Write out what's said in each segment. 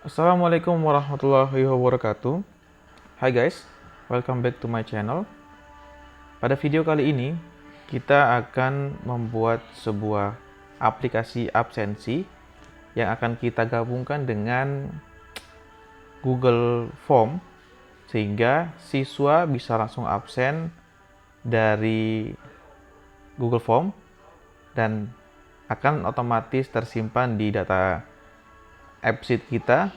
Assalamualaikum warahmatullahi wabarakatuh. Hai guys, welcome back to my channel. Pada video kali ini, kita akan membuat sebuah aplikasi absensi yang akan kita gabungkan dengan Google Form sehingga siswa bisa langsung absen dari Google Form dan akan otomatis tersimpan di data AppSheet kita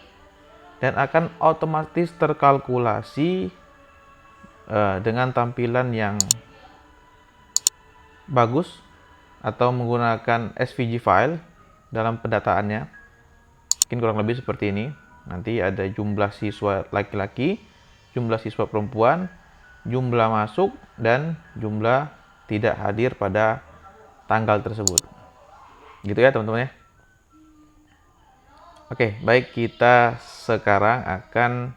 dan akan otomatis terkalkulasi dengan tampilan yang bagus atau menggunakan SVG file dalam pendataannya. Mungkin kurang lebih seperti ini. Nanti ada jumlah siswa laki-laki, jumlah siswa perempuan, jumlah masuk, dan jumlah tidak hadir pada tanggal tersebut. Gitu ya teman-teman ya. Oke, baik, kita sekarang akan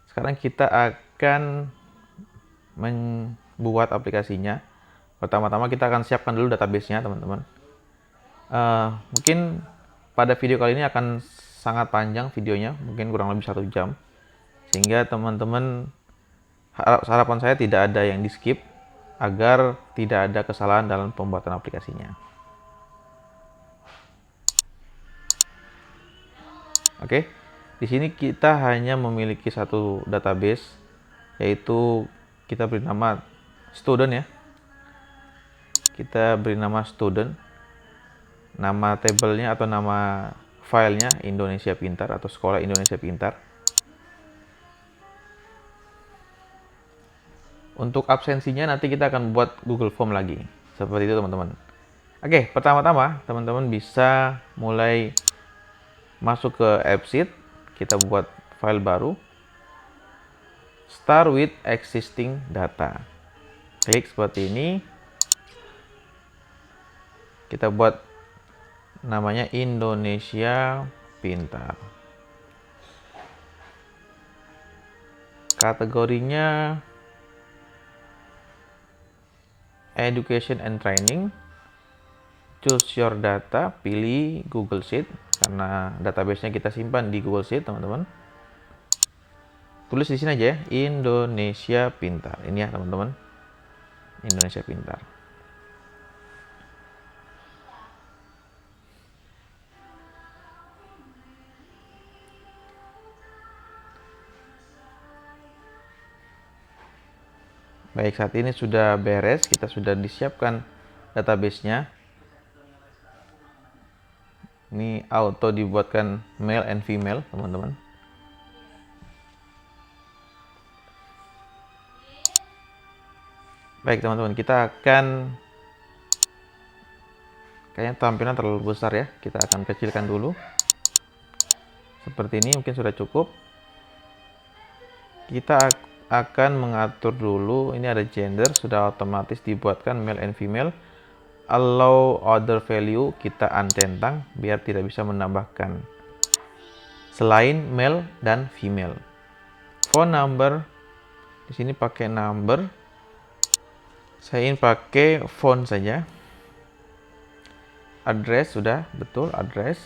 sekarang kita akan membuat aplikasinya. Pertama-tama kita akan siapkan dulu database-nya, teman-teman. Mungkin pada video kali ini akan sangat panjang videonya, mungkin kurang lebih 1 jam. Sehingga teman-teman, harapan saya tidak ada yang di-skip agar tidak ada kesalahan dalam pembuatan aplikasinya. Oke, di sini kita hanya memiliki satu database, yaitu kita beri nama student ya. Kita beri nama student. Nama tabelnya atau nama filenya Indonesia Pintar atau Sekolah Indonesia Pintar. Untuk absensinya nanti kita akan buat Google Form lagi. Seperti itu teman-teman. Oke, pertama-tama teman-teman bisa mulai masuk ke AppSheet. Kita buat file baru. Start with existing data. Klik seperti ini. Kita buat namanya Indonesia Pintar. Kategorinya Education and Training. Choose your data, pilih Google Sheet karena database-nya kita simpan di Google Sheet, teman-teman. Tulis di sini aja ya, Indonesia Pintar. Ini ya, teman-teman. Indonesia Pintar. Baik, saat ini sudah beres, kita sudah disiapkan database-nya. Ini auto dibuatkan male and female, teman-teman. Baik, teman-teman, kita akan, kayaknya tampilan terlalu besar ya. Kita akan kecilkan dulu. Seperti ini mungkin sudah cukup. Kita akan mengatur dulu, ini ada gender, sudah otomatis dibuatkan male and female. Allow other value kita uncentang biar tidak bisa menambahkan selain male dan female. Phone number di sini pakai number. Saya ingin pakai phone saja. Address sudah betul, address.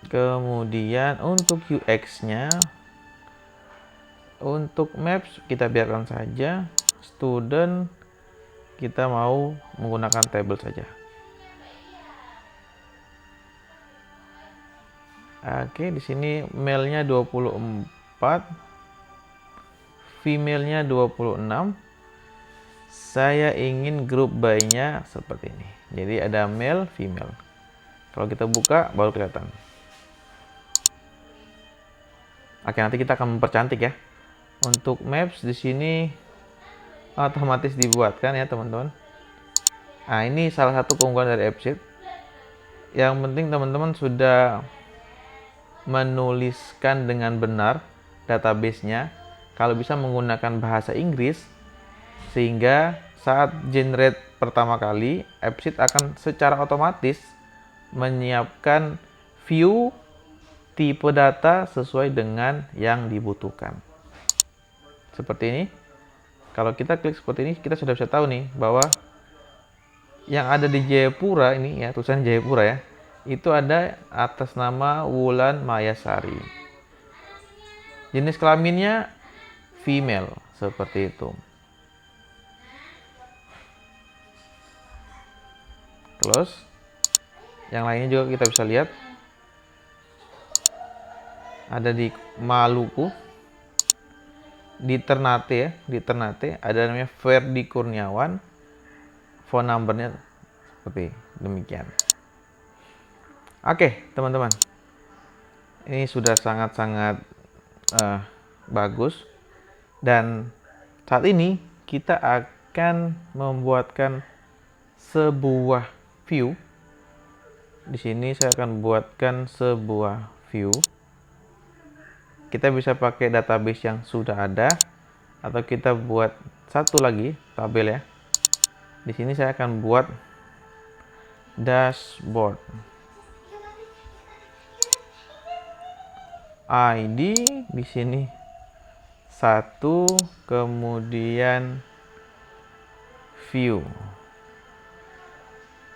Kemudian untuk UX-nya, untuk maps kita biarkan saja. Student kita mau menggunakan table saja. Oke, di sini male-nya 24, female-nya 26. Saya ingin group by-nya seperti ini. Jadi ada male, female. Kalau kita buka baru kelihatan. Oke, nanti kita akan mempercantik ya. Untuk maps di sini otomatis dibuatkan ya, teman-teman. Nah, ini salah satu keunggulan dari AppSheet. Yang penting teman-teman sudah menuliskan dengan benar database-nya. Kalau bisa menggunakan bahasa Inggris, sehingga saat generate pertama kali, AppSheet akan secara otomatis menyiapkan view tipe data sesuai dengan yang dibutuhkan. Seperti ini. Kalau kita klik seperti ini, kita sudah bisa tahu nih bahwa yang ada di Jayapura ini ya, tulisan Jayapura ya, itu ada atas nama Wulan Mayasari. Jenis kelaminnya female, seperti itu. Terus yang lainnya juga kita bisa lihat ada di Maluku, di Ternate ya, di Ternate ada namanya Ferdi Kurniawan, phone numbernya seperti demikian. Oke teman-teman, ini sudah sangat-sangat bagus, dan saat ini kita akan membuatkan sebuah view. Di sini saya akan buatkan sebuah view. Kita bisa pakai database yang sudah ada, atau kita buat satu lagi tabel ya. Di sini saya akan buat dashboard. ID di sini 1, kemudian view.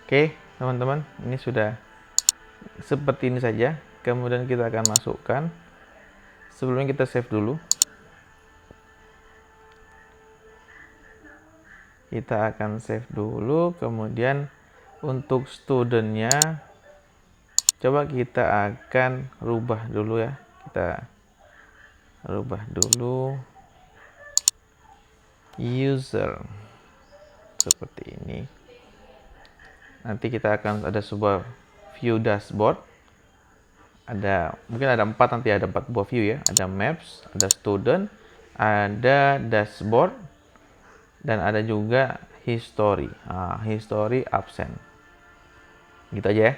Oke, teman-teman, ini sudah seperti ini saja. Kemudian kita akan masukkan. Sebelumnya kita save dulu. Kita akan save dulu. Kemudian untuk studentnya, coba kita akan rubah dulu ya. Kita rubah dulu user seperti ini. Nanti kita akan ada sebuah view dashboard. Mungkin ada 4, nanti ada 4 buah view ya. Ada maps, ada student, ada dashboard, dan ada juga history. History absent. Gitu aja ya.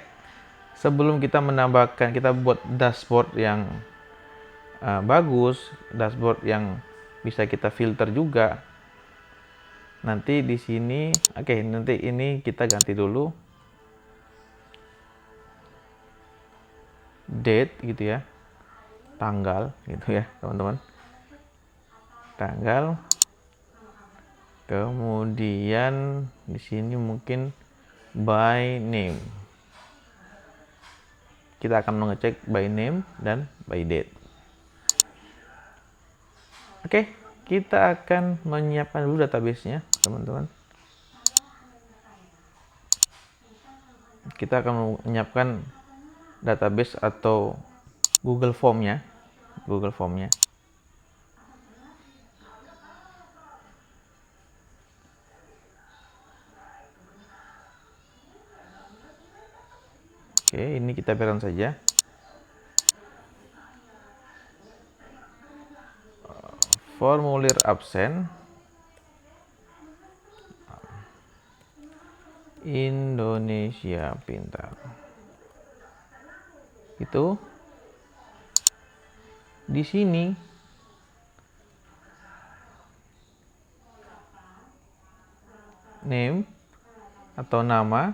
Sebelum kita menambahkan, kita buat dashboard yang bagus, dashboard yang bisa kita filter juga. Nanti di sini, nanti ini kita ganti dulu date gitu ya, tanggal gitu ya teman-teman, tanggal. Kemudian di sini mungkin by name. Kita akan mengecek by name dan by date. Oke, kita akan menyiapkan dulu database-nya, teman-teman. Kita akan menyiapkan database atau Google Form-nya. Oke, ini kita biarkan saja. Formulir absen Indonesia Pintar. Itu di sini name atau nama,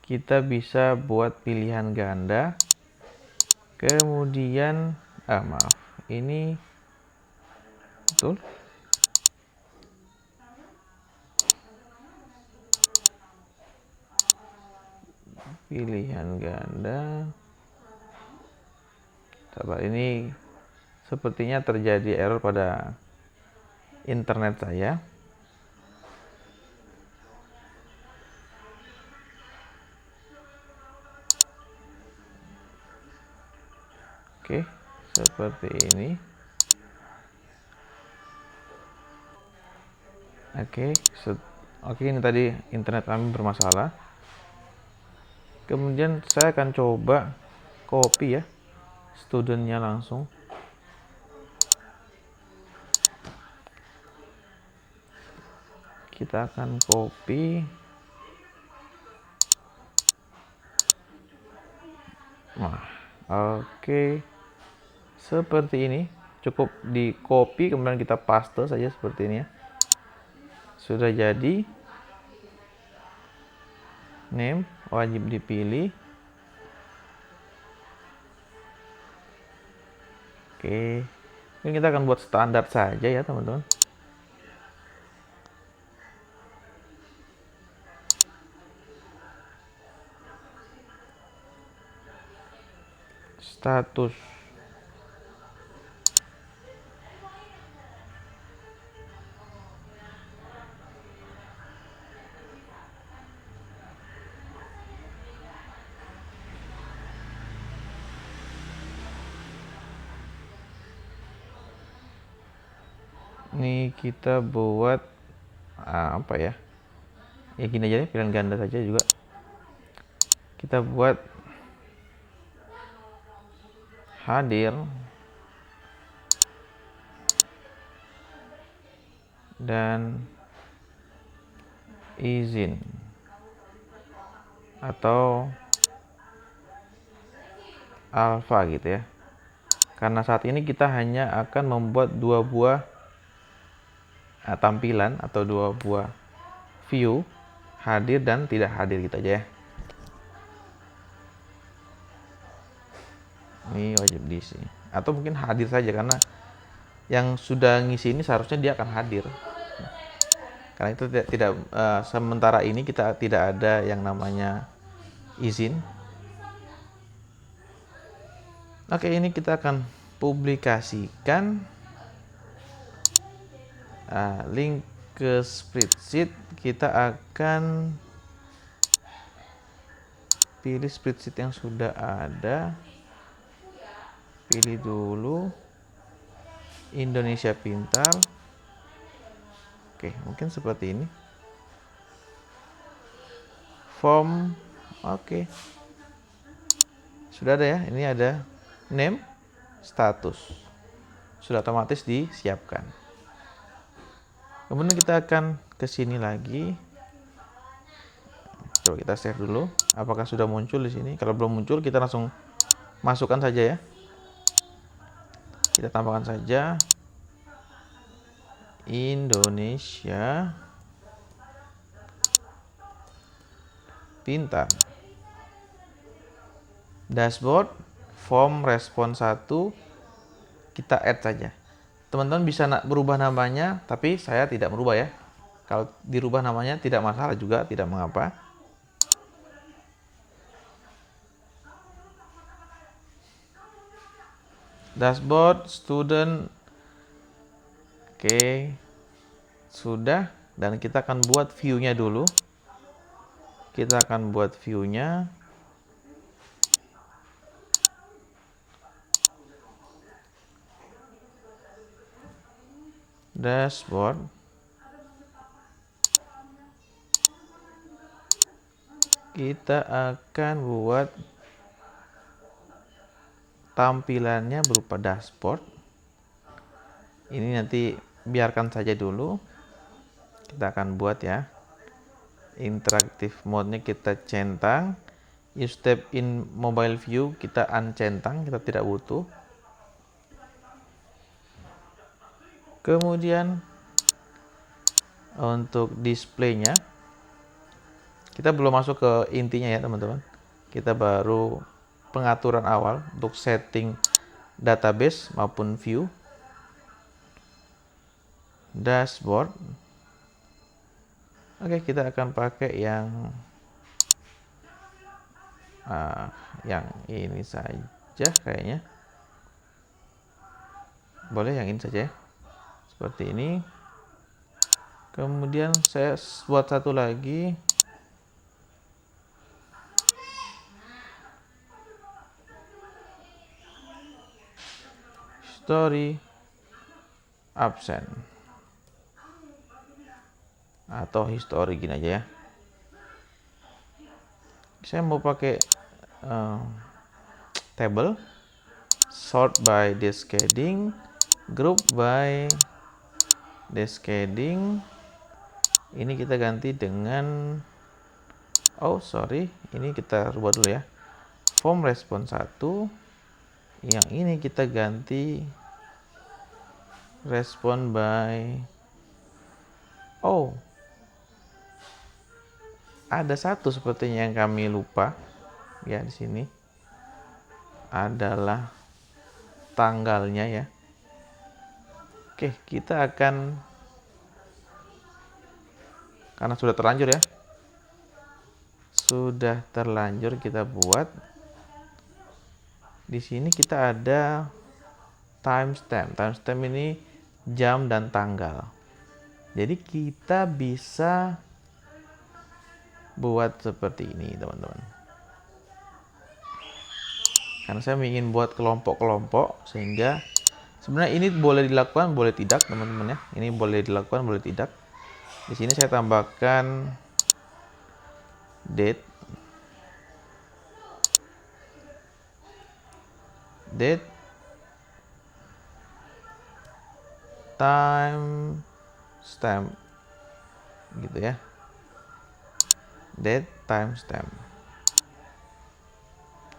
kita bisa buat pilihan ganda. Kemudian maaf, ini betul. Pilihan ganda. Sabar, ini sepertinya terjadi error pada internet saya. Oke, seperti ini. Oke, ini tadi internet kami bermasalah. Kemudian saya akan coba copy ya studentnya langsung. Kita akan copy. Nah, oke. Seperti ini. Cukup di copy kemudian kita paste saja seperti ini ya. Sudah jadi. Name wajib dipilih. Oke. Ini kita akan buat standar saja ya, teman-teman. status. Ini kita buat apa ya? Ya gini aja deh, pilihan ganda saja juga. Kita buat hadir dan izin atau alpha gitu ya. Karena saat ini kita hanya akan membuat dua buah tampilan atau dua buah view, hadir dan tidak hadir gitu aja ya. Ini wajib diisi atau mungkin hadir saja, karena yang sudah ngisi ini seharusnya dia akan hadir. Karena itu tidak sementara ini kita tidak ada yang namanya izin. Oke, ini kita akan publikasikan link ke spreadsheet. Kita akan pilih spreadsheet yang sudah ada. Pilih dulu Indonesia Pintar. Oke, mungkin seperti ini. Form, oke. Sudah ada ya, ini ada name, status. Sudah otomatis disiapkan. Kemudian kita akan ke sini lagi. Coba kita save dulu. Apakah sudah muncul di sini? Kalau belum muncul, kita langsung masukkan saja ya. Kita tambahkan saja Indonesia Pintar. Dashboard, form respon 1, kita add saja. Teman-teman bisa berubah namanya, tapi saya tidak merubah ya. Kalau dirubah namanya tidak masalah juga, tidak mengapa. Dashboard, student, oke, sudah. Dan kita akan buat view-nya dulu. Kita akan buat view-nya. Dashboard. Kita akan buat tampilannya berupa dashboard. Ini nanti biarkan saja dulu. Kita akan buat ya. Interactive mode-nya kita centang. Use tab in mobile view kita uncentang, kita tidak butuh. Kemudian untuk display-nya, kita belum masuk ke intinya ya teman-teman. Kita baru pengaturan awal untuk setting database maupun view. Dashboard. Oke, kita akan pakai yang ini saja kayaknya. Boleh yang ini saja ya. Seperti ini. Kemudian saya buat satu lagi. Story absent. Atau history gini aja ya. Saya mau pakai table, sort by descending, group by descending. Ini kita ganti dengan ini kita rubah dulu ya. Form respon 1. Yang ini kita ganti respon by ada satu sepertinya yang kami lupa ya, di sini adalah tanggalnya ya. Oke, kita akan, karena sudah terlanjur ya, sudah terlanjur kita buat Di sini kita ada timestamp. Timestamp ini jam dan tanggal. Jadi kita bisa buat seperti ini, teman-teman. Karena saya ingin buat kelompok-kelompok, sehingga sebenarnya ini boleh dilakukan, boleh tidak, teman-teman ya. Ini boleh dilakukan, boleh tidak. Di sini saya tambahkan date, time stamp, gitu ya. Date, time stamp.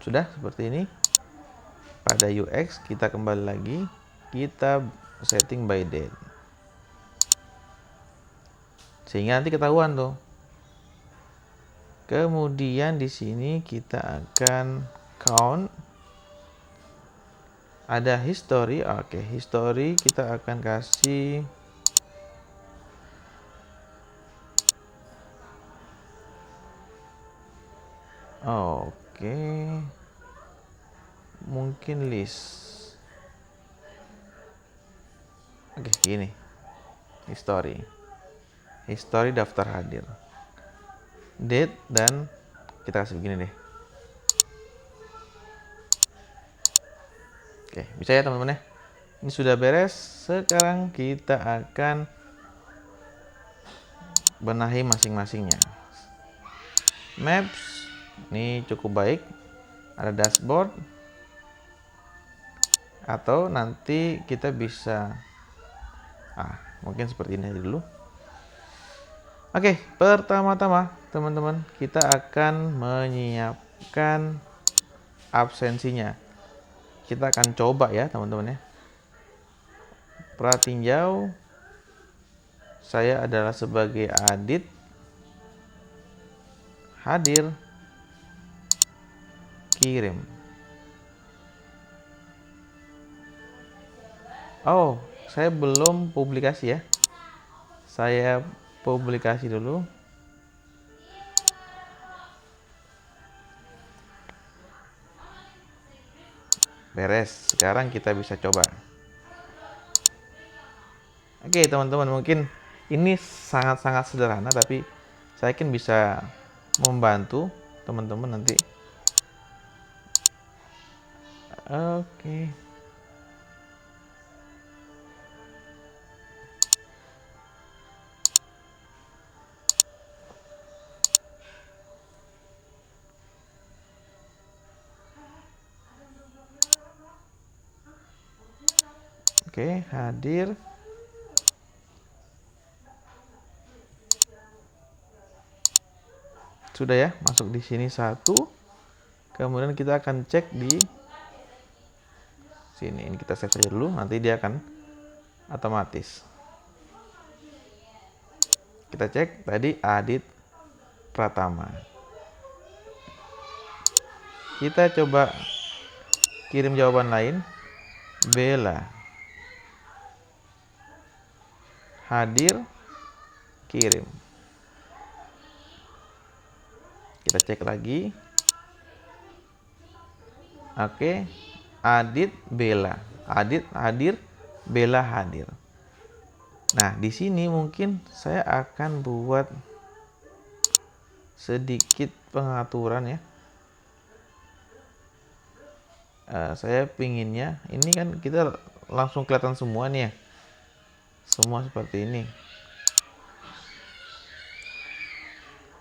Sudah seperti ini. Pada UX kita kembali lagi, kita setting by date, sehingga nanti ketahuan tuh. Kemudian di sini kita akan count. Ada history. Oke, history kita akan kasih mungkin list. Oke, gini. History daftar hadir. Date, dan kita kasih begini deh. Oke, bisa ya teman-teman ya. Ini sudah beres. Sekarang kita akan benahi masing-masingnya. Maps, ini cukup baik. Ada dashboard. Atau nanti kita bisa mungkin seperti ini aja dulu. Oke, pertama-tama teman-teman, kita akan menyiapkan absensinya. Kita akan coba ya teman-teman ya. Pratinjau, saya adalah sebagai Adit, hadir, kirim. Oh, saya belum publikasi ya. Saya publikasi dulu. Beres. Sekarang kita bisa coba. Oke, teman-teman, mungkin ini sangat-sangat sederhana, tapi saya yakin bisa membantu teman-teman nanti. Oke. Oke, hadir. Sudah ya, masuk di sini satu. Kemudian kita akan cek di sini. Ini kita save saja dulu, nanti dia akan otomatis. Kita cek tadi Adit Pratama. Kita coba kirim jawaban lain. Bella, hadir, kirim. Kita cek lagi. Oke, Adit, Bella. Adit hadir, Bella hadir. Nah, di sini mungkin saya akan buat sedikit pengaturan ya. Saya pinginnya ini kan kita langsung kelihatan semua nih ya. Semua seperti ini.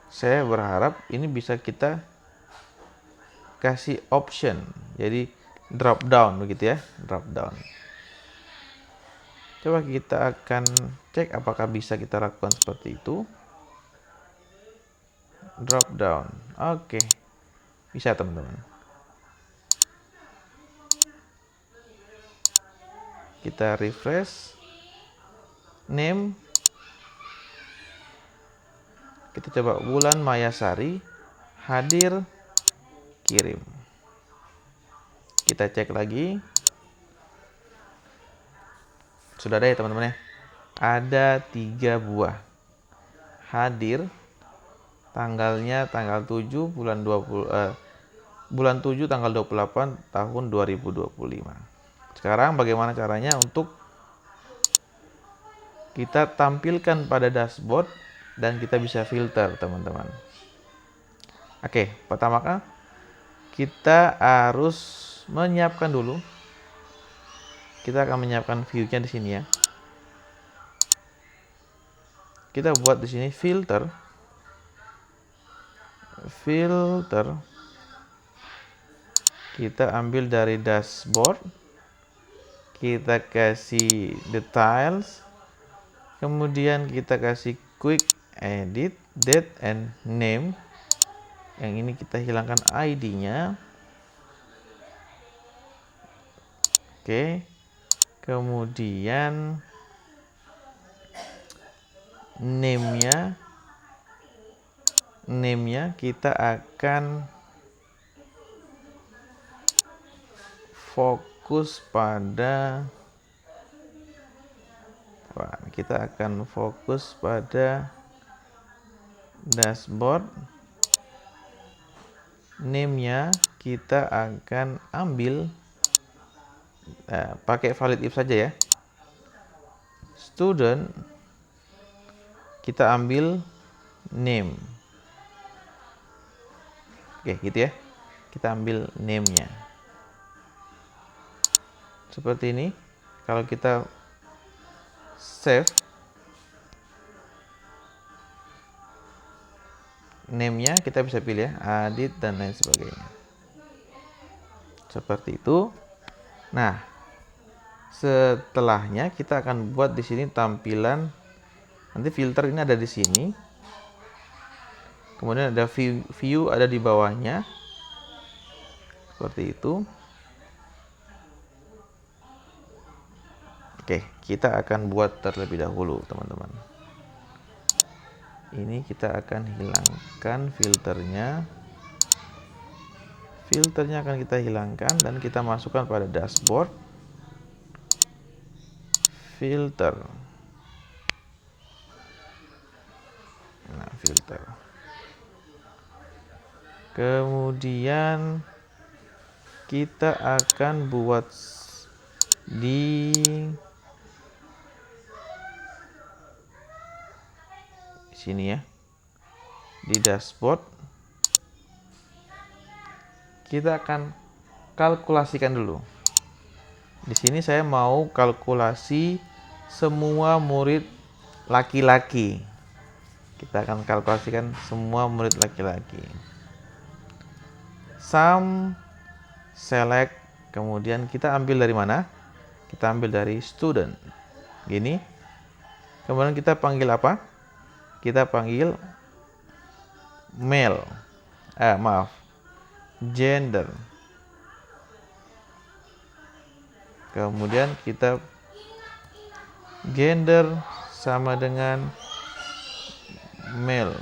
Saya berharap ini bisa kita kasih option. Jadi drop down begitu ya, drop down. Coba kita akan cek apakah bisa kita lakukan seperti itu. Drop down. Oke. Bisa teman-teman. Kita refresh. Name. Kita coba Bulan Mayasari, hadir, kirim. Kita cek lagi. Sudah ada ya teman-teman ya. Ada 3 buah. Hadir, tanggalnya tanggal 7 bulan 20 bulan 7 tanggal 28 tahun 2025. Sekarang bagaimana caranya untuk kita tampilkan pada dashboard dan kita bisa filter, teman-teman. Oke, pertama kita harus menyiapkan dulu. Kita akan menyiapkan view-nya di sini ya. Kita buat di sini filter. Kita ambil dari dashboard. Kita kasih details. Kemudian kita kasih quick edit, date and name. Yang ini kita hilangkan ID-nya. Oke. Kemudian name-nya kita akan fokus pada dashboard. Name-nya kita akan ambil pakai valid if saja ya. Student kita ambil name. Oke, gitu ya. Kita ambil name-nya. Seperti ini. Kalau kita save, name-nya kita bisa pilih ya, Adit dan lain sebagainya. Seperti itu. Nah, setelahnya kita akan buat di sini tampilan. Nanti filter ini ada di sini. Kemudian ada view ada di bawahnya. Seperti itu. Oke, kita akan buat terlebih dahulu, teman-teman. Ini kita akan hilangkan filternya. Filternya akan kita hilangkan dan kita masukkan pada dashboard. Filter. Nah, filter. Kemudian kita akan buat di sini ya, di dashboard. Kita akan kalkulasikan dulu. Di sini saya mau kalkulasi semua murid laki-laki. Kita akan kalkulasikan semua murid laki-laki. Sum, select, kemudian kita ambil dari mana? Kita ambil dari student. Gini. Kemudian kita panggil apa? Kita panggil male. Gender. Kemudian kita gender sama dengan male.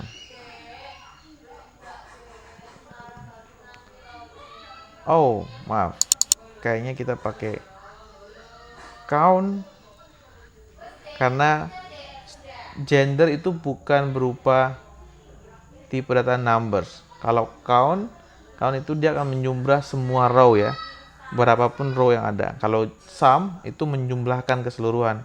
Oh, maaf. Kayaknya kita pakai count karena gender itu bukan berupa tipe data numbers. Kalau count itu dia akan menjumlah semua row ya. Berapapun row yang ada. Kalau sum itu menjumlahkan keseluruhan.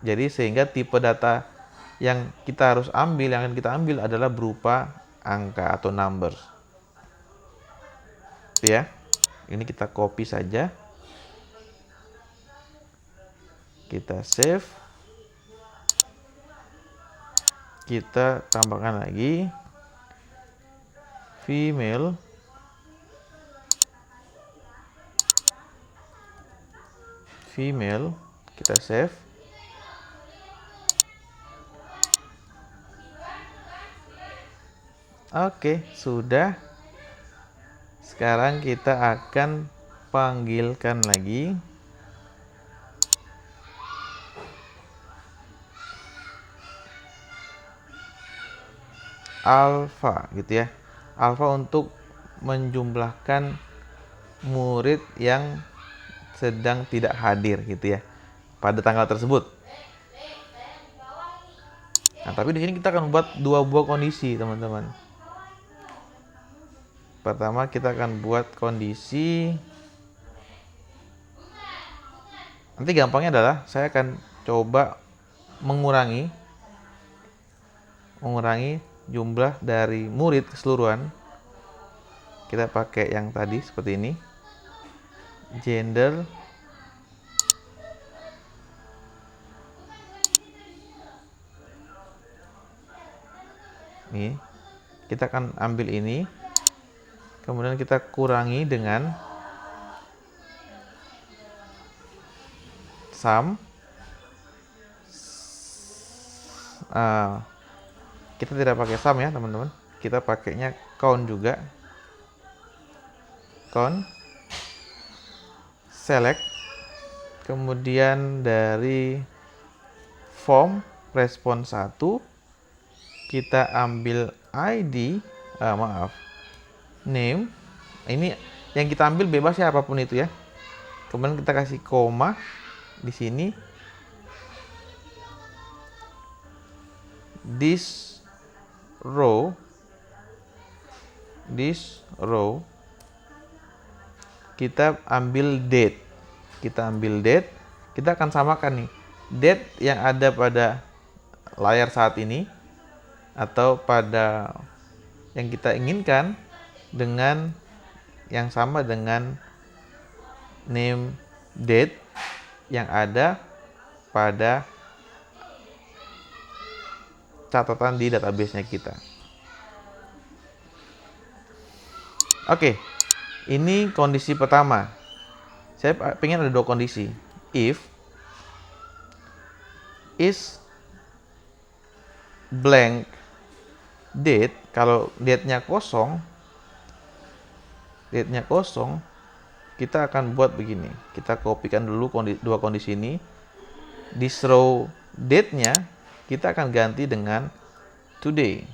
Jadi sehingga tipe data yang kita harus ambil, yang akan kita ambil adalah berupa angka atau numbers. Ya. Ini kita copy saja. Kita save. Kita tambahkan lagi female. Kita save. Oke, sudah. Sekarang kita akan panggilkan lagi alpha gitu ya. Alpha untuk menjumlahkan murid yang sedang tidak hadir gitu ya pada tanggal tersebut. Nah, tapi di sini kita akan buat dua buah kondisi, teman-teman. Pertama kita akan buat kondisi. Nanti gampangnya adalah saya akan coba mengurangi jumlah dari murid keseluruhan. Kita pakai yang tadi seperti ini. Gender nih, kita akan ambil ini, kemudian kita kurangi dengan sum. Kita tidak pakai sum ya teman-teman, kita pakainya count juga. Count, select, kemudian dari form respon 1 kita ambil ID, name. Ini yang kita ambil bebas ya, apapun itu ya. Kemudian kita kasih koma di sini. This row kita ambil date. Kita akan samakan nih date yang ada pada layar saat ini atau pada yang kita inginkan dengan yang sama dengan name date yang ada pada catatan di database-nya kita. Oke, ini kondisi pertama. Saya pengen ada dua kondisi. If is blank date, kalau date-nya kosong, kita akan buat begini. Kita kopikan dulu dua kondisi ini. This row date-nya kita akan ganti dengan today.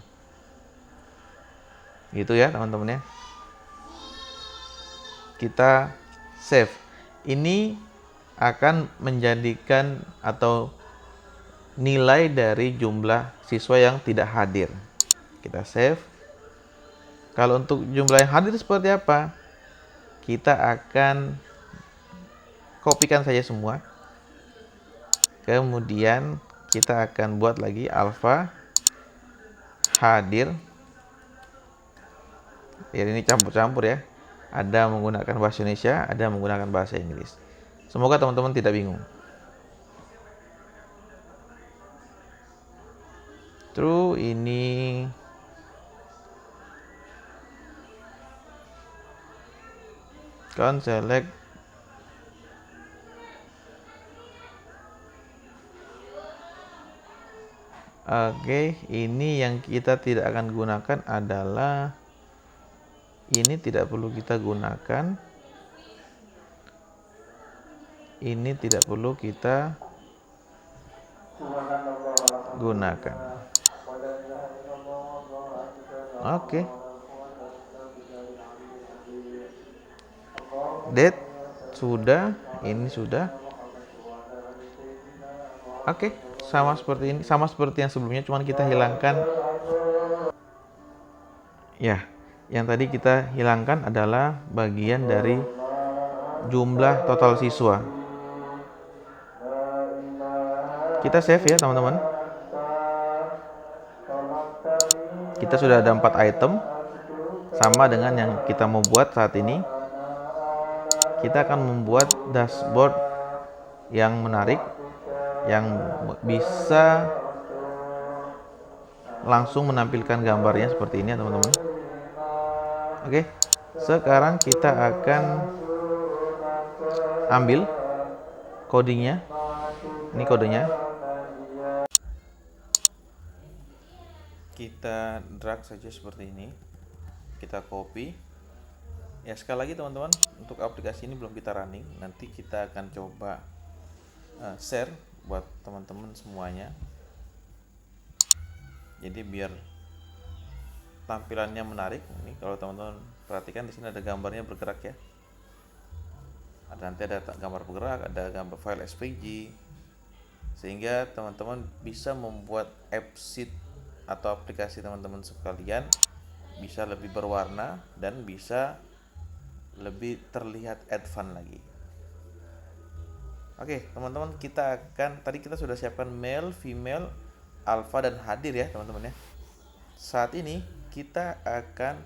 Gitu ya teman-teman ya. Kita save. Ini akan menjadikan atau nilai dari jumlah siswa yang tidak hadir. Kita save. Kalau untuk jumlah yang hadir seperti apa? Kita akan kopikan saja semua. Kemudian kita akan buat lagi alpha hadir. Ya, ini campur-campur ya. Ada menggunakan bahasa Indonesia, ada menggunakan bahasa Inggris. Semoga teman-teman tidak bingung. True, ini kan select Oke, ini yang kita tidak akan gunakan adalah ini, tidak perlu kita gunakan. Ini tidak perlu kita gunakan. Oke. Date sudah, ini sudah. Oke, sama seperti ini, sama seperti yang sebelumnya, cuman kita hilangkan. Ya, yang tadi kita hilangkan adalah bagian dari jumlah total siswa. Kita save ya teman-teman. Kita sudah ada 4 item, sama dengan yang kita mau buat saat ini. Kita akan membuat dashboard yang menarik, yang bisa langsung menampilkan gambarnya seperti ini ya teman-teman. Oke, sekarang kita akan ambil codingnya. Ini kodenya. Kita drag saja seperti ini. Kita copy. Ya, sekali lagi teman-teman, untuk aplikasi ini belum kita running. Nanti kita akan coba share buat teman-teman semuanya. Jadi biar tampilannya menarik. Ini kalau teman-teman perhatikan di sini ada gambarnya bergerak ya. Nanti ada gambar bergerak, ada gambar file SVG, sehingga teman-teman bisa membuat app sheet atau aplikasi teman-teman sekalian bisa lebih berwarna dan bisa lebih terlihat advance lagi. Oke, teman-teman, tadi kita sudah siapkan male, female, alpha dan hadir ya, teman-teman ya. Saat ini kita akan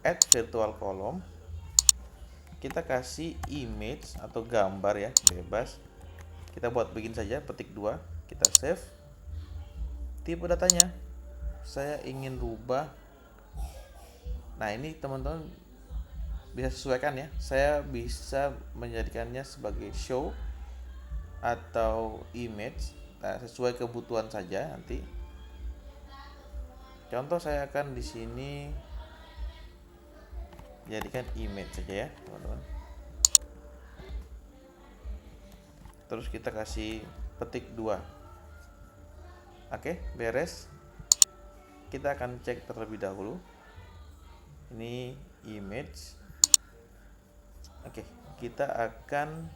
add virtual column. Kita kasih image atau gambar ya, bebas. Kita buat begini saja, petik 2, kita save. Tipe datanya saya ingin rubah. Nah, ini teman-teman bisa sesuaikan ya. Saya bisa menjadikannya sebagai show atau image. Nah, sesuai kebutuhan saja nanti. Contoh saya akan di sini jadikan image saja ya, teman-teman. Terus kita kasih petik 2. Oke, beres. Kita akan cek terlebih dahulu. Ini image. Oke, kita akan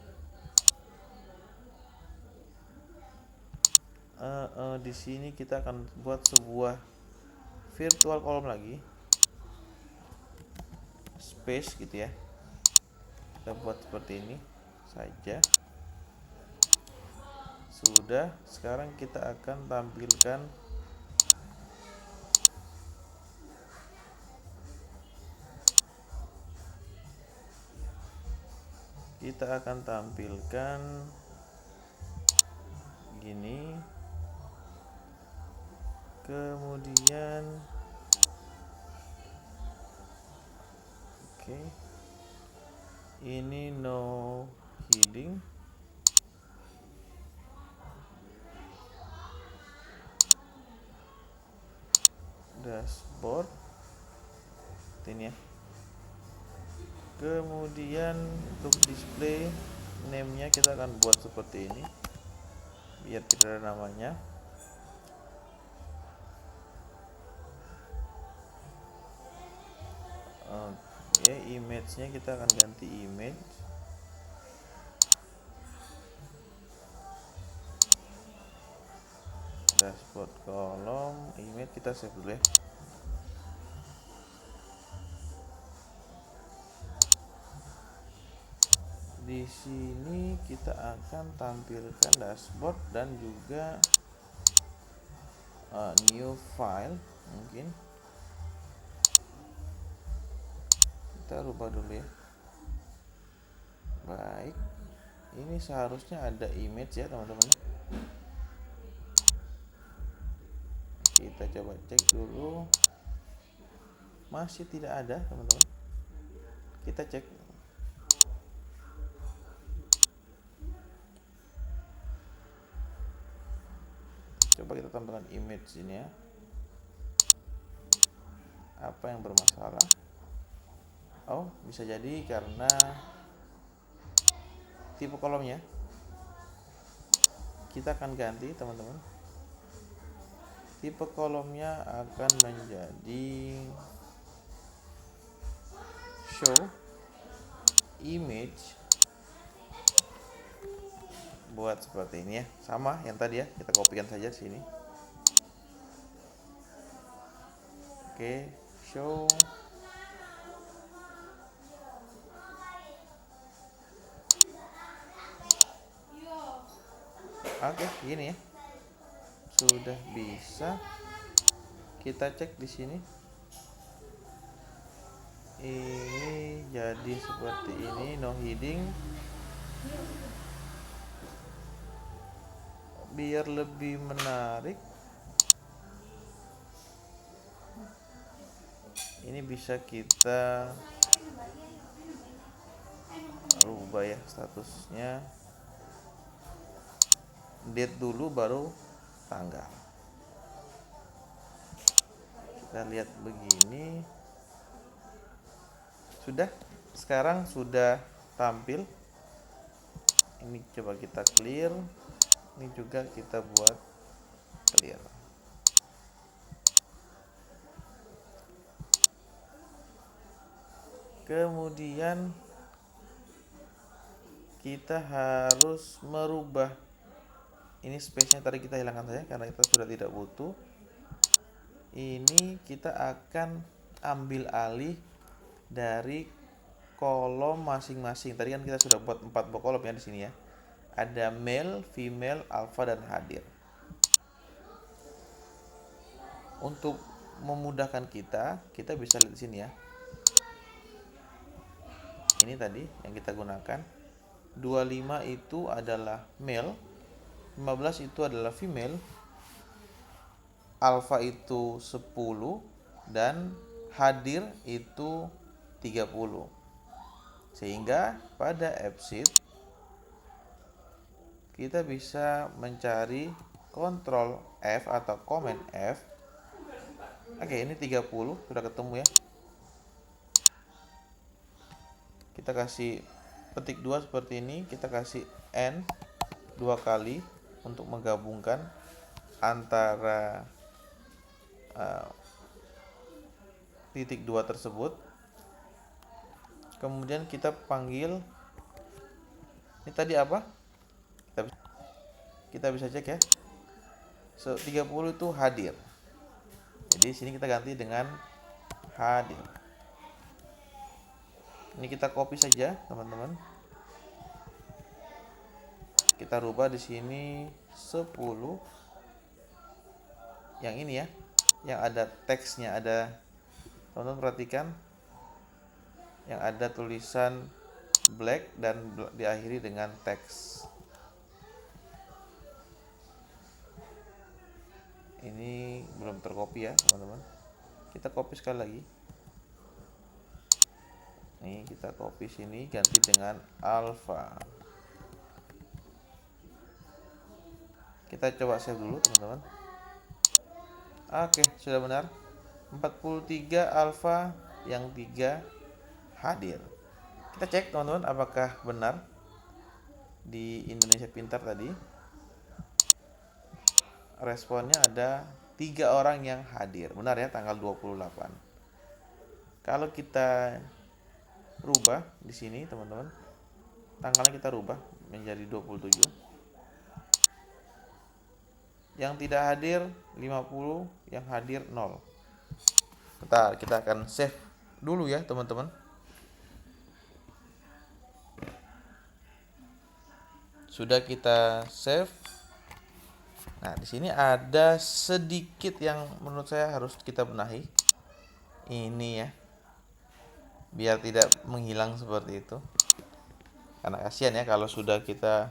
di sini kita akan buat sebuah virtual column lagi, space gitu ya. Kita buat seperti ini saja. Sudah, sekarang kita akan tampilkan gini. Kemudian oke, ini no heading. Dashboard ini ya. Kemudian untuk display name-nya kita akan buat seperti ini biar tidak ada namanya. Oke, image-nya kita akan ganti image. Dashboard kolom image kita save dulu ya. Di sini kita akan tampilkan dashboard dan juga new file. Mungkin kita rubah dulu ya. Baik, ini seharusnya ada image ya, teman-teman. Kita coba cek dulu. Masih tidak ada, teman-teman. Kita cek. Coba kita tampilkan image ini ya. Apa yang bermasalah? Oh, bisa jadi karena tipe kolomnya. Kita akan ganti, teman-teman. Tipe kolomnya akan menjadi show image. Buat seperti ini ya, sama yang tadi ya, kita kopikan saja sini. Oke, show gini ya, sudah bisa. Kita cek di sini, ini jadi seperti ini, no heading. Biar lebih menarik, ini bisa kita rubah ya statusnya, date dulu baru tanggal. Kita lihat begini. Sudah, sekarang sudah tampil. Ini coba kita clear. Ini juga kita buat clear. Kemudian kita harus merubah ini space-nya, tadi kita hilangkan saja karena kita sudah tidak butuh. Ini kita akan ambil alih dari kolom masing-masing. Tadi kan kita sudah buat 4 kolom ya di sini ya. Ada male, female, alpha, dan hadir. Untuk memudahkan kita bisa lihat di sini ya. Ini tadi yang kita gunakan. 25 itu adalah male, 15 itu adalah female, alpha itu 10, dan hadir itu 30. Sehingga pada AppSheet kita bisa mencari Ctrl F atau Command F. Oke, ini 30 sudah ketemu ya. Kita kasih petik 2 seperti ini, kita kasih N 2 kali untuk menggabungkan antara titik 2 tersebut. Kemudian kita panggil, ini tadi apa? Kita bisa cek ya. 30 itu hadir. Jadi sini kita ganti dengan hadir. Ini kita copy saja, teman-teman. Kita rubah di sini 10. Yang ini ya, yang ada teksnya, ada, teman-teman perhatikan, yang ada tulisan black dan diakhiri dengan teks. Ini belum tercopy ya, teman-teman. Kita copy sekali lagi. Nih, kita copy sini, ganti dengan alpha. Kita coba save dulu, teman-teman. Oke, sudah benar. 43 alpha, yang 3 hadir. Kita cek, teman-teman, apakah benar di Indonesia Pintar tadi. Responnya ada 3 orang yang hadir. Benar ya, tanggal 28. Kalau kita rubah di sini, teman-teman, tanggalnya kita rubah menjadi 27. Yang tidak hadir 50, yang hadir 0. Bentar, kita akan save dulu ya, teman-teman. Sudah kita save. Nah, di sini ada sedikit yang menurut saya harus kita benahi. Ini ya, biar tidak menghilang seperti itu. Karena kasihan ya kalau sudah kita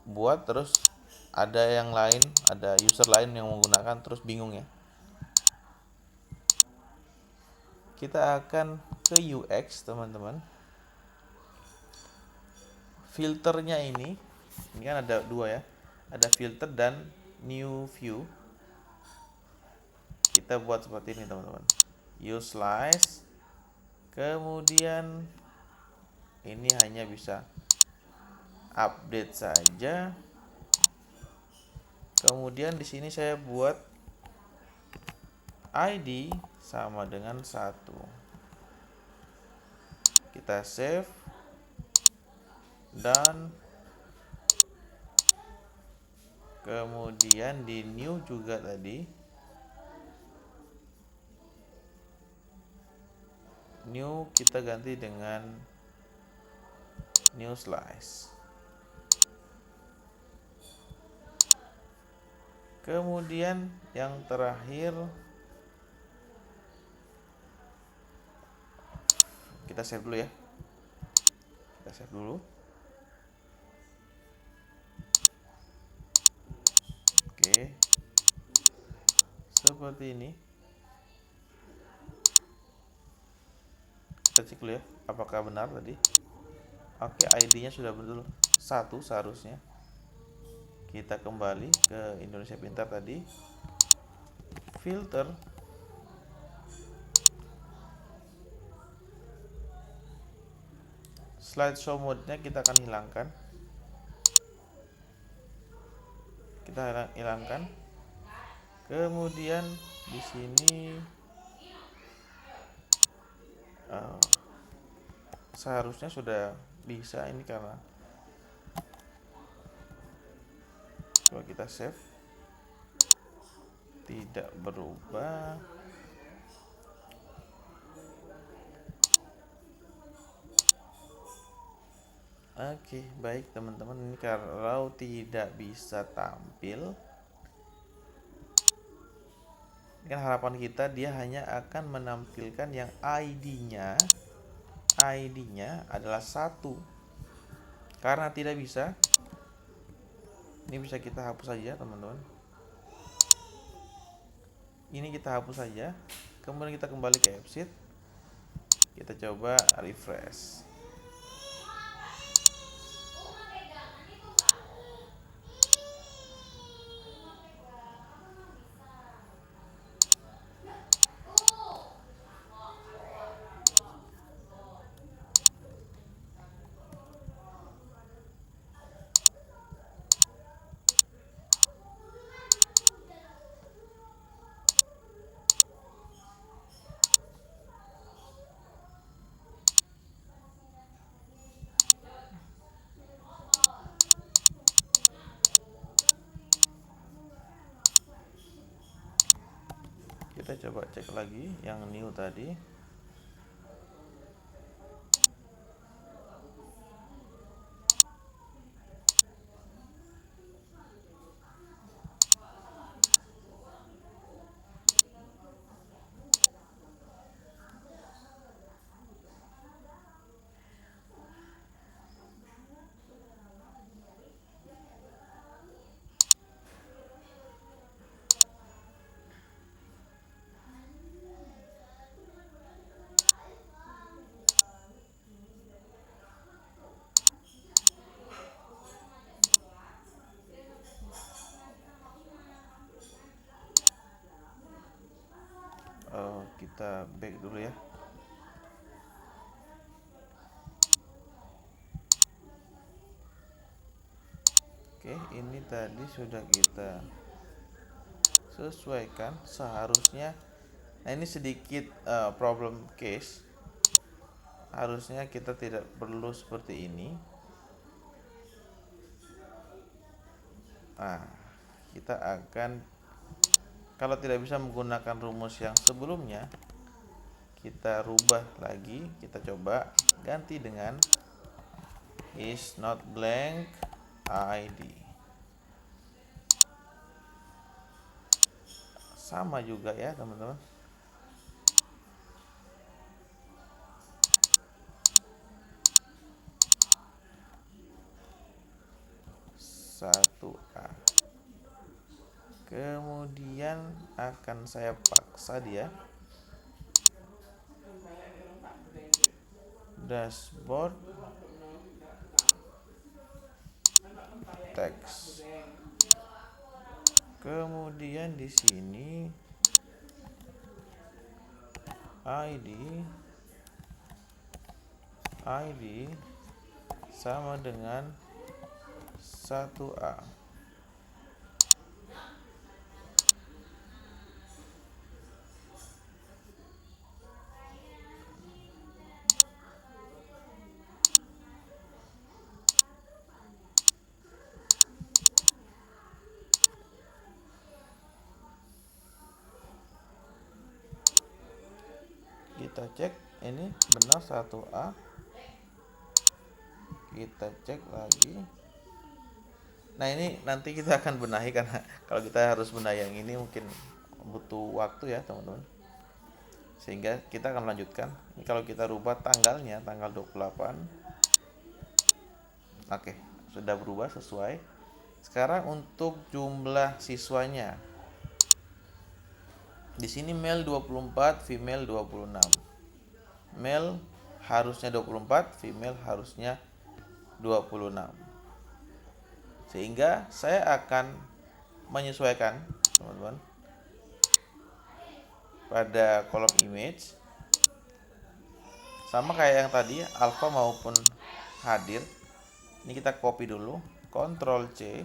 buat terus ada yang lain, ada user lain yang menggunakan, terus bingung ya. Kita akan ke UX, teman-teman. Filternya ini kan ada 2 ya, ada filter dan new view. Kita buat seperti ini, teman-teman. Use slice. Kemudian ini hanya bisa update saja. Kemudian di sini saya buat ID sama dengan 1. Kita save dan kemudian di new juga tadi, new kita ganti dengan new slice. Kemudian yang terakhir kita save dulu ya. Kita save dulu. Oke. Seperti ini. Kita cek dulu ya, apakah benar tadi. Oke, ID-nya sudah betul 1 seharusnya. Kita kembali ke Indonesia Pintar tadi. Filter. Slideshow mode-nya kita akan hilangkan. Kita hilangkan. Kemudian di sini seharusnya sudah bisa ini, karena coba kita save. tidak berubah. Oke, baik teman-teman, ini kalau tidak bisa tampil, kan harapan kita dia hanya akan menampilkan yang ID-nya adalah 1. Karena tidak bisa, ini bisa kita hapus saja teman-teman. Ini kita hapus saja, kemudian kita kembali ke AppSheet, kita coba refresh. Kita coba cek lagi yang new tadi. Kita back dulu ya. Oke, ini tadi sudah kita sesuaikan seharusnya. Nah, ini sedikit problem case. Harusnya kita tidak perlu seperti ini. Nah, kita akan, kalau tidak bisa menggunakan rumus yang sebelumnya, kita rubah lagi. Kita coba ganti dengan is not blank ID. Sama juga ya teman-teman. Satu A. Kemudian akan saya paksa dia dashboard text. Kemudian di sini ID sama dengan 1A. Kita cek ini benar 1A. Kita cek lagi. Nah, ini nanti kita akan benahi, karena kalau kita harus benahi yang ini mungkin butuh waktu ya teman-teman. Sehingga kita akan lanjutkan. Ini kalau kita rubah tanggalnya, tanggal 28. Oke, sudah berubah sesuai. Sekarang untuk jumlah siswanya. Di sini male 24, female 26. Male harusnya 24, female harusnya 26. Sehingga saya akan menyesuaikan, teman-teman, pada kolom image sama kayak yang tadi, alpha maupun hadir. Ini kita copy dulu, Ctrl C.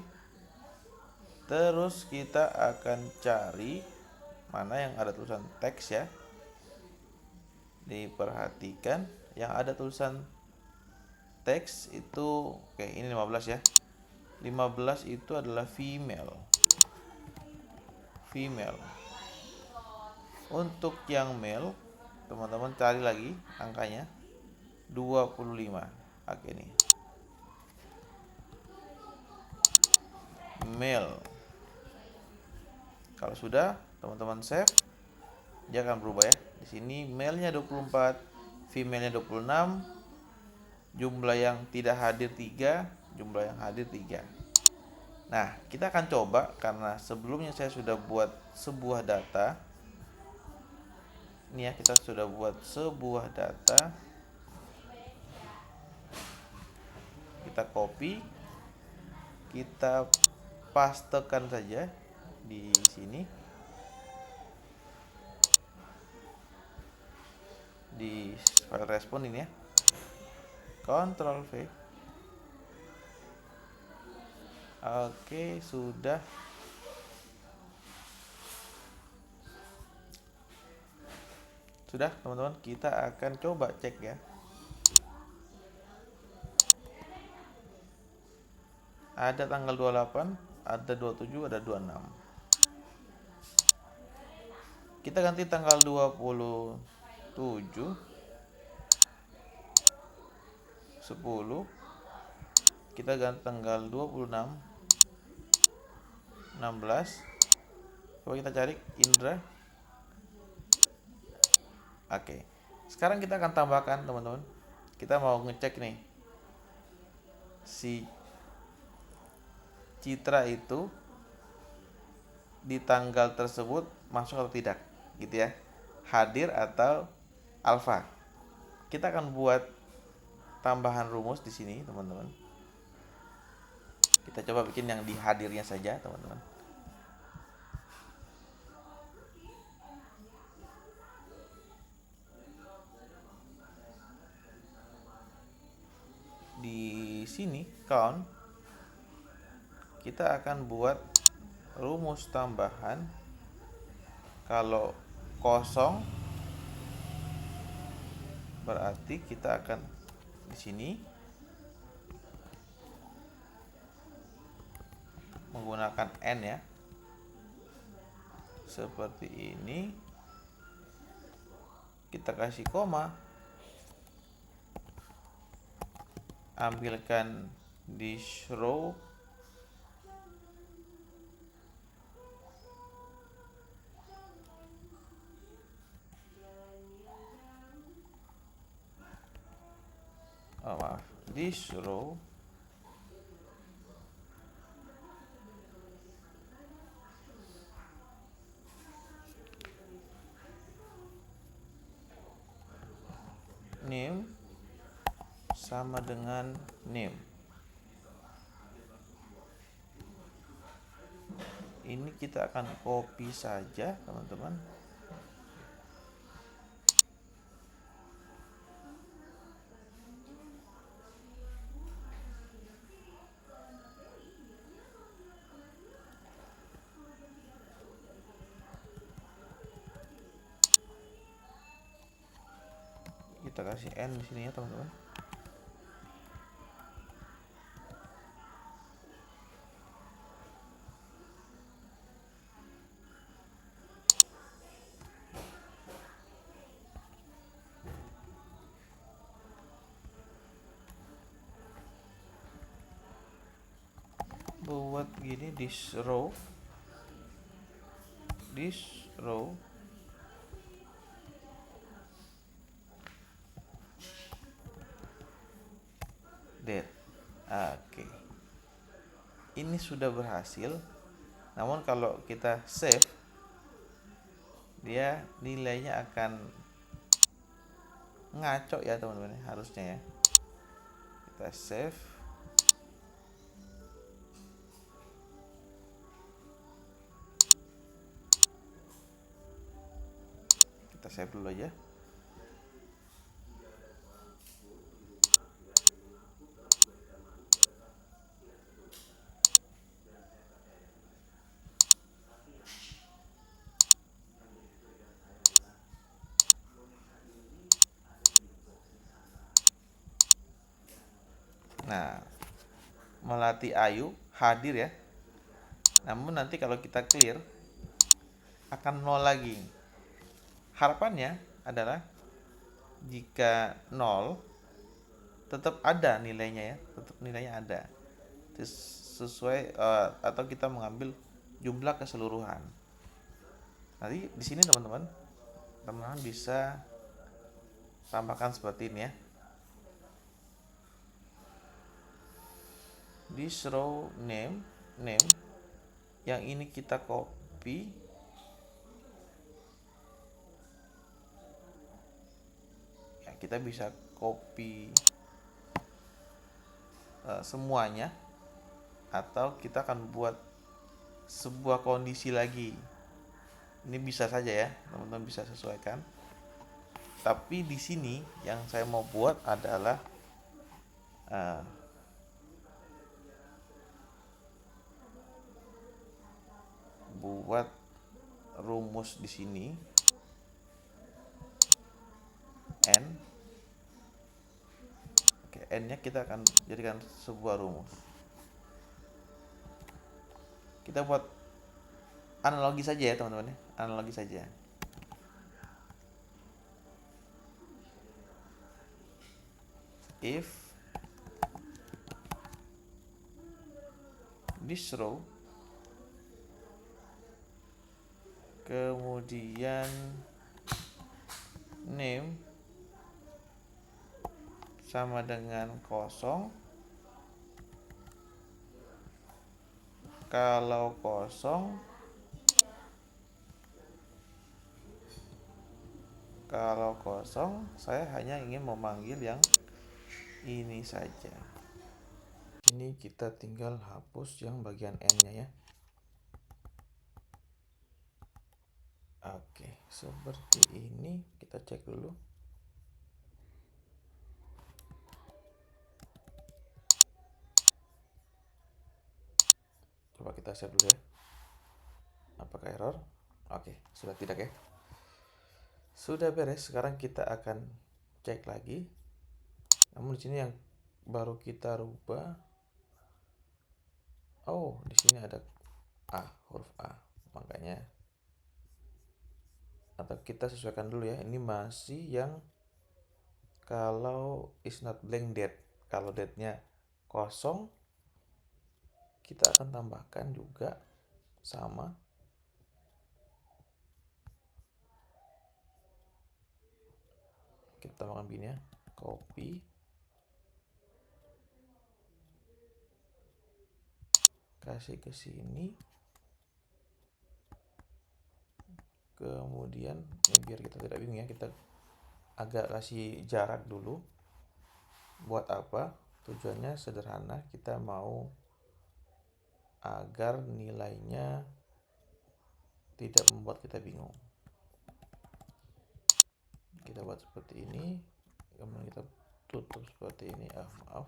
Terus kita akan cari mana yang ada tulisan teks ya. Diperhatikan yang ada tulisan teks itu, oke, ini 15 ya. 15 itu adalah female. female. Untuk yang male, teman-teman cari lagi angkanya 25. Oke nih. Male. Kalau sudah, teman-teman save, dia akan berubah ya. Di sini male-nya 24, female-nya 26, jumlah yang tidak hadir 3, jumlah yang hadir 3. Nah, kita akan coba karena sebelumnya saya sudah buat sebuah data. Ini ya, kita sudah buat sebuah data. Kita copy, kita pastekan saja di sini. Di file respon ini ya. Ctrl V. Oke, sudah. Sudah, teman-teman, kita akan coba cek ya. Ada tanggal 28, ada 27, ada 26. Kita ganti tanggal 27, 10. Kita ganti tanggal 26, 16. Coba kita cari Indra. Oke. Sekarang kita akan tambahkan, teman-teman. Kita mau ngecek nih. Si Citra itu di tanggal tersebut masuk atau tidak, gitu ya. Hadir atau alfa. Kita akan buat tambahan rumus di sini, teman-teman. Kita coba bikin yang di hadirnya saja, teman-teman. Di sini count, kita akan buat rumus tambahan. Kalau kosong berarti kita akan di sini menggunakan n ya, seperti ini. Kita kasih koma, ambilkan this row, this row, name sama dengan name. Ini kita akan copy saja, teman-teman. Kita kasih n di sini ya, teman-teman. Buat gini, this row, date. Oke. Ini sudah berhasil. Namun kalau kita save, dia nilainya akan ngaco ya, teman-teman, harusnya ya. Kita save. Kita save dulu aja. Nah, Melati Ayu hadir ya. Namun nanti kalau kita clear, akan 0 lagi. Harapannya adalah jika 0 tetap ada nilainya ya, tetap nilainya ada. Sesuai atau kita mengambil jumlah keseluruhan. Nanti di sini teman-teman bisa tambahkan seperti ini ya. This row name yang ini kita copy ya, kita bisa copy semuanya, atau kita akan buat sebuah kondisi lagi. Ini bisa saja ya, teman-teman bisa sesuaikan. Tapi di sini yang saya mau buat adalah buat rumus di sini n. Oke, n-nya kita akan jadikan sebuah rumus. Kita buat analogi saja ya teman-teman ya, analogi saja. If this row kemudian name sama dengan kosong, kalau kosong saya hanya ingin memanggil yang ini saja. Ini kita tinggal hapus yang bagian n-nya ya. Oke, seperti ini. Kita cek dulu. Coba kita save dulu ya. Apakah error? Oke, sudah tidak ya. Sudah beres. Sekarang kita akan cek lagi. Namun di sini yang baru kita rubah. Oh, di sini ada A, huruf A. Makanya atau kita sesuaikan dulu ya. Ini masih yang kalau is not blank date. Kalau date-nya kosong, kita akan tambahkan juga sama. Kita tambahkan begini ya. Copy. Kasih ke sini. Kemudian ini biar kita tidak bingung ya, kita agak kasih jarak dulu. Buat apa? Tujuannya sederhana, kita mau agar nilainya tidak membuat kita bingung. Kita buat seperti ini, kemudian kita tutup seperti ini. Maaf.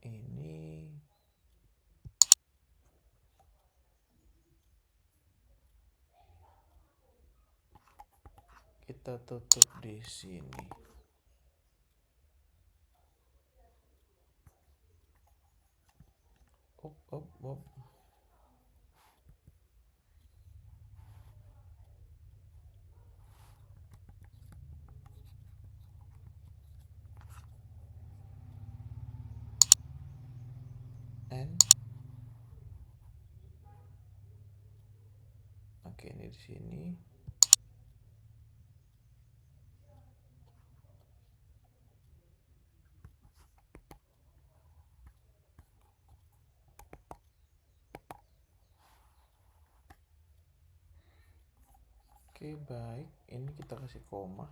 Ini kita tutup di sini. Up. Oke, ini di sini. Oke, baik. Ini kita kasih koma.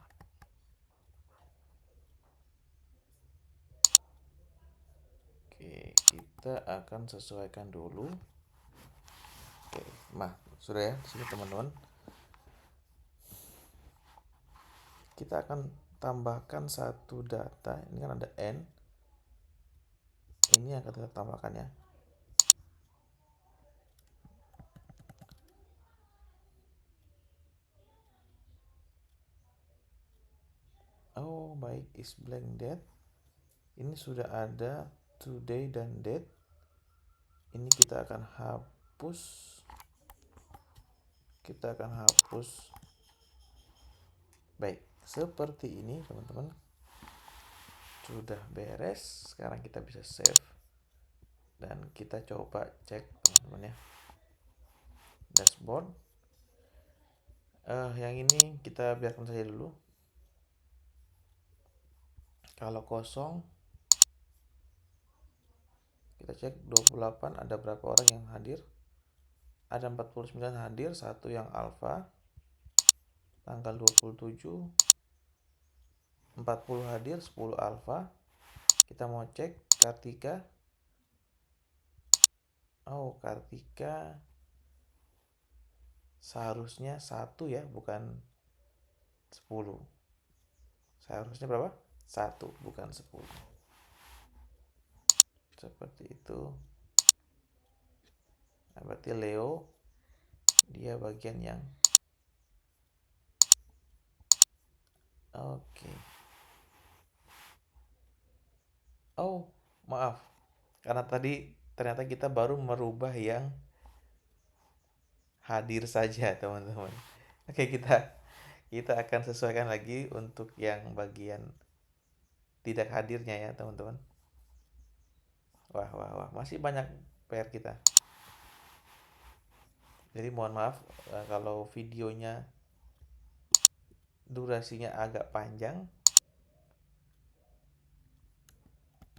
Oke, kita akan sesuaikan dulu. Oke, sudah ya di sini teman-teman. Kita akan tambahkan satu data. Ini kan ada n. Ini yang akan kita tambahkan ya. Oh, baik, is blank date. Ini sudah ada today dan date. Ini kita akan hapus kita akan hapus. Baik, seperti ini teman-teman. Sudah beres. Sekarang kita bisa save dan kita coba cek teman-teman ya, dashboard. Yang ini kita biarkan saja dulu. Kalau kosong, kita cek 28 ada berapa orang yang hadir. Ada 49 hadir, 1 yang alpha. Tanggal 27, 40 hadir, 10 alpha. Kita mau cek Kartika. Oh, Kartika seharusnya 1 ya, bukan 10. Seharusnya berapa? 1, bukan 10. Seperti itu. Nah, berarti Leo dia bagian yang oke. Oh, maaf. Karena tadi ternyata kita baru merubah yang hadir saja, teman-teman. Oke, kita akan sesuaikan lagi untuk yang bagian tidak hadirnya ya, teman-teman. Wah, masih banyak PR kita. Jadi mohon maaf kalau videonya durasinya agak panjang.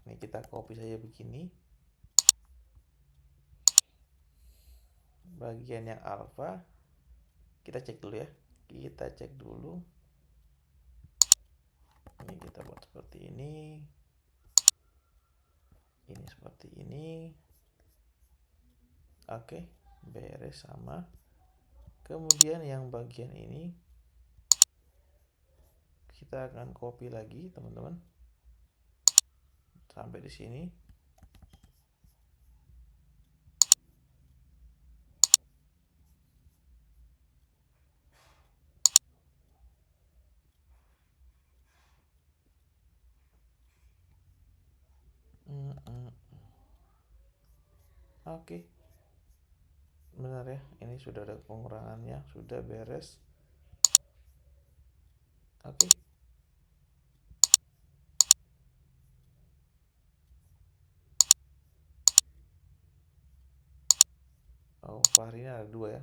Ini kita copy saja begini. Bagian yang alpha kita cek dulu ya. Kita cek dulu. Ini kita buat seperti ini. Ini seperti ini. Oke, beres sama. Kemudian yang bagian ini kita akan copy lagi, teman-teman. Sampai di sini. Oke. Benar ya, ini sudah ada pengurangannya, sudah beres. Oke. Oh, Fahri ini ada 2 ya,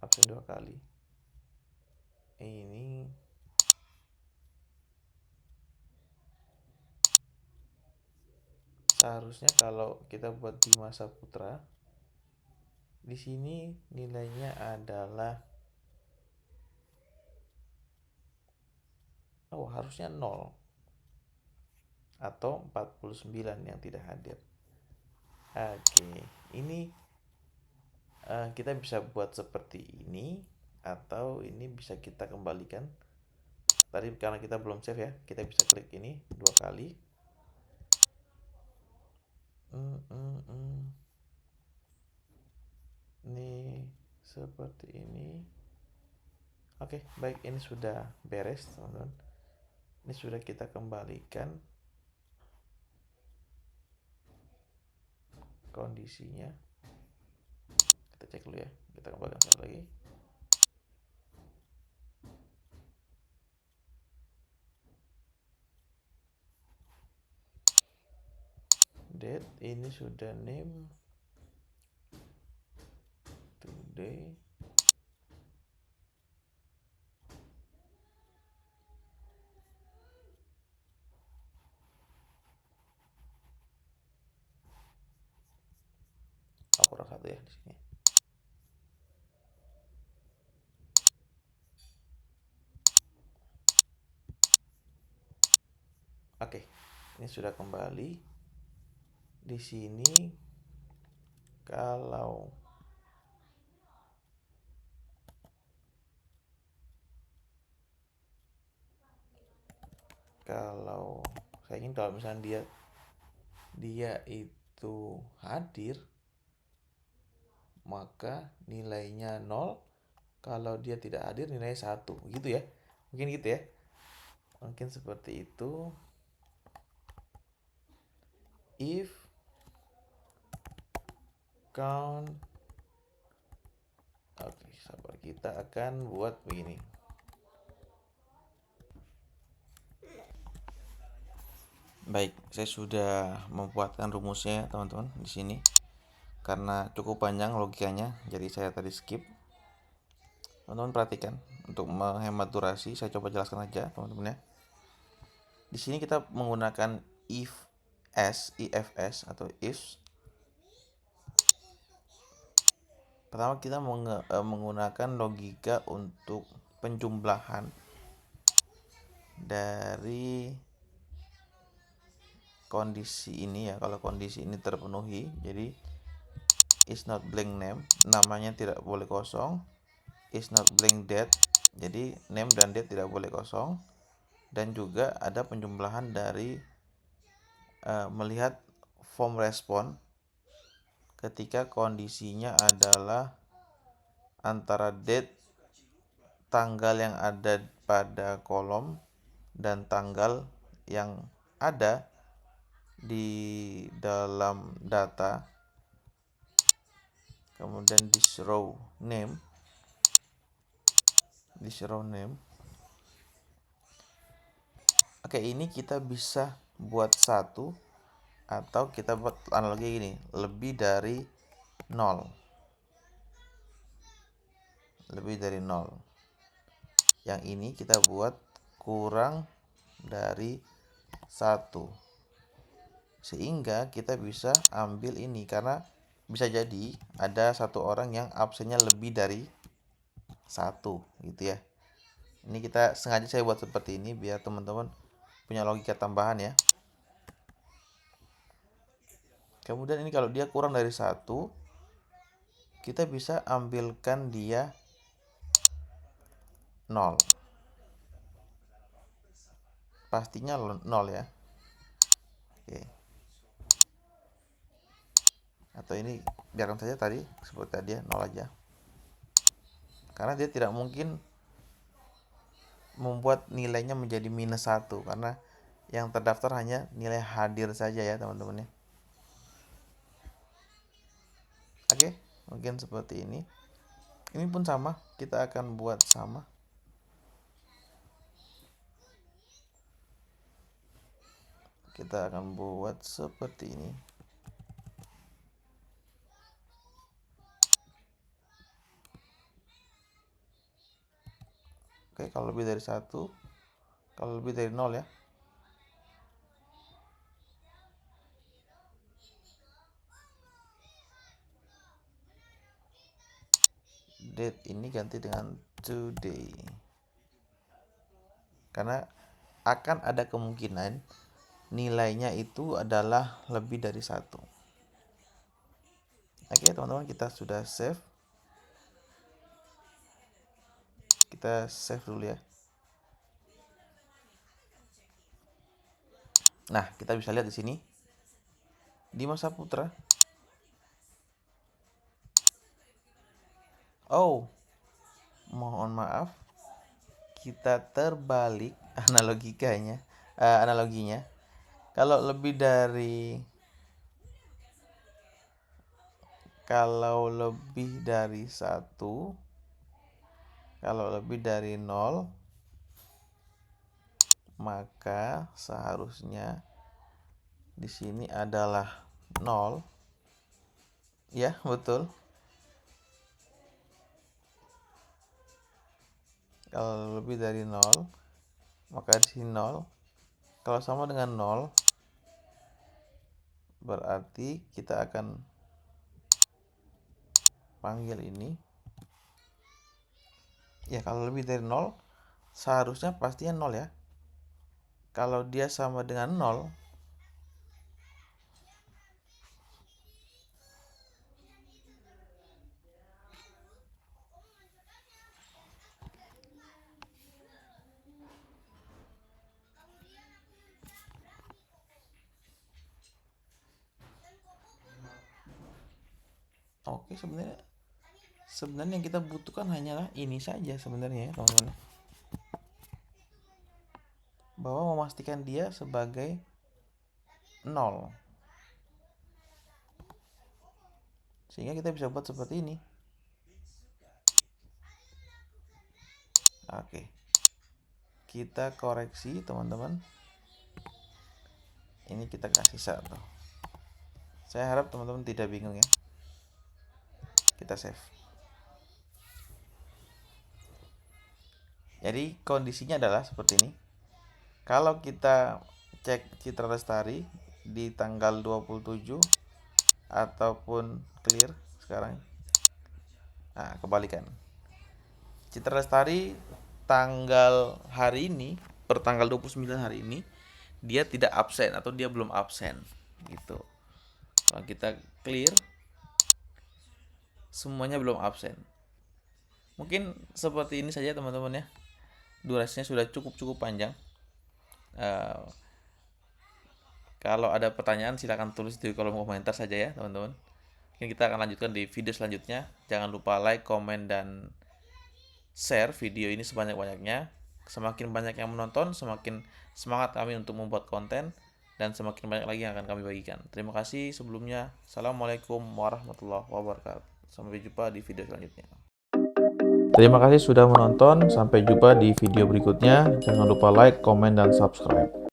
absen 2 kali. Ini seharusnya kalau kita buat di Masa Putra, di sini nilainya adalah harusnya 0 atau 49 yang tidak hadir. Oke, ini kita bisa buat seperti ini atau ini bisa kita kembalikan. Tadi karena kita belum save ya, kita bisa klik ini 2 kali. Ini seperti ini. Oke, baik, ini sudah beres, teman-teman. Ini sudah kita kembalikan kondisinya. Kita cek dulu ya, kita kembalikan sekali lagi. Date ini sudah name today. Kurang 1 ya di sini. Oke, ini sudah kembali. Di sini kalau saya ingin kalau misalnya dia itu hadir, maka nilainya 0. Kalau dia tidak hadir nilainya 1. Gitu ya. Mungkin gitu ya. Mungkin seperti itu. If count. Oke. sabar, kita akan buat begini. Baik, saya sudah membuatkan rumusnya teman-teman di sini. Karena cukup panjang logikanya, jadi saya tadi skip. Teman-teman perhatikan, untuk menghemat durasi saya coba jelaskan aja teman-teman ya. Di sini kita menggunakan IFS atau ifs. Pertama kita menggunakan logika untuk penjumlahan dari kondisi ini ya. Kalau kondisi ini terpenuhi, jadi is not blank name, namanya tidak boleh kosong. Is not blank date, jadi name dan date tidak boleh kosong. Dan juga ada penjumlahan dari melihat form respon ketika kondisinya adalah antara date tanggal yang ada pada kolom dan tanggal yang ada di dalam data. Kemudian this row name. Oke, ini kita bisa buat satu atau kita buat analogi gini, lebih dari 0. Yang ini kita buat kurang dari 1. Sehingga kita bisa ambil ini, karena bisa jadi ada satu orang yang absennya lebih dari 1 gitu ya. Ini kita sengaja saya buat seperti ini biar teman-teman punya logika tambahan ya. Kemudian ini kalau dia kurang dari 1, kita bisa ambilkan dia 0. Pastinya 0 ya. Oke. Atau ini biarkan saja tadi seperti tadi ya, 0 aja. Karena dia tidak mungkin membuat nilainya menjadi minus 1, karena yang terdaftar hanya nilai hadir saja ya teman-teman ya. Oke, mungkin seperti ini. Ini pun sama, kita akan buat sama. Kita akan buat seperti ini. Oke, kalau lebih dari 1, kalau lebih dari 0 ya. Date ini ganti dengan today. Karena akan ada kemungkinan nilainya itu adalah lebih dari 1. Oke teman-teman, kita sudah save. Kita save dulu ya. Nah, kita bisa lihat di sini. Dimas Saputra. Oh, mohon maaf. Kita terbalik analoginya. Kalau lebih dari 1, kalau lebih dari 0, maka seharusnya di sini adalah 0. Ya, betul. Kalau lebih dari 0, maka di sini 0. Kalau sama dengan 0, berarti kita akan panggil ini. Ya, kalau lebih dari 0, seharusnya pastinya 0 ya. Kalau dia sama dengan 0, oke, sebenarnya yang kita butuhkan hanyalah ini saja sebenarnya ya teman-teman, bahwa memastikan dia sebagai 0, sehingga kita bisa buat seperti ini. Oke, kita koreksi teman-teman. Ini kita kasih 1. Saya harap teman-teman tidak bingung ya. Kita save. Jadi kondisinya adalah seperti ini. Kalau kita cek Citra Lestari di tanggal 27 ataupun clear sekarang. Nah, kebalikan. Citra Lestari tanggal hari ini, per tanggal 29 hari ini, dia tidak absen atau dia belum absen gitu. Kalau kita clear, semuanya belum absen. Mungkin seperti ini saja teman-teman ya. Durasinya sudah cukup panjang. Kalau ada pertanyaan silahkan tulis di kolom komentar saja ya teman-teman. Mungkin kita akan lanjutkan di video selanjutnya. Jangan lupa like, komen, dan share video ini sebanyak-banyaknya. Semakin banyak yang menonton, semakin semangat kami untuk membuat konten, dan semakin banyak lagi yang akan kami bagikan. Terima kasih sebelumnya. Assalamualaikum warahmatullahi wabarakatuh. Sampai jumpa di video selanjutnya. Terima kasih sudah menonton. Sampai jumpa di video berikutnya. Jangan lupa like, komen, dan subscribe.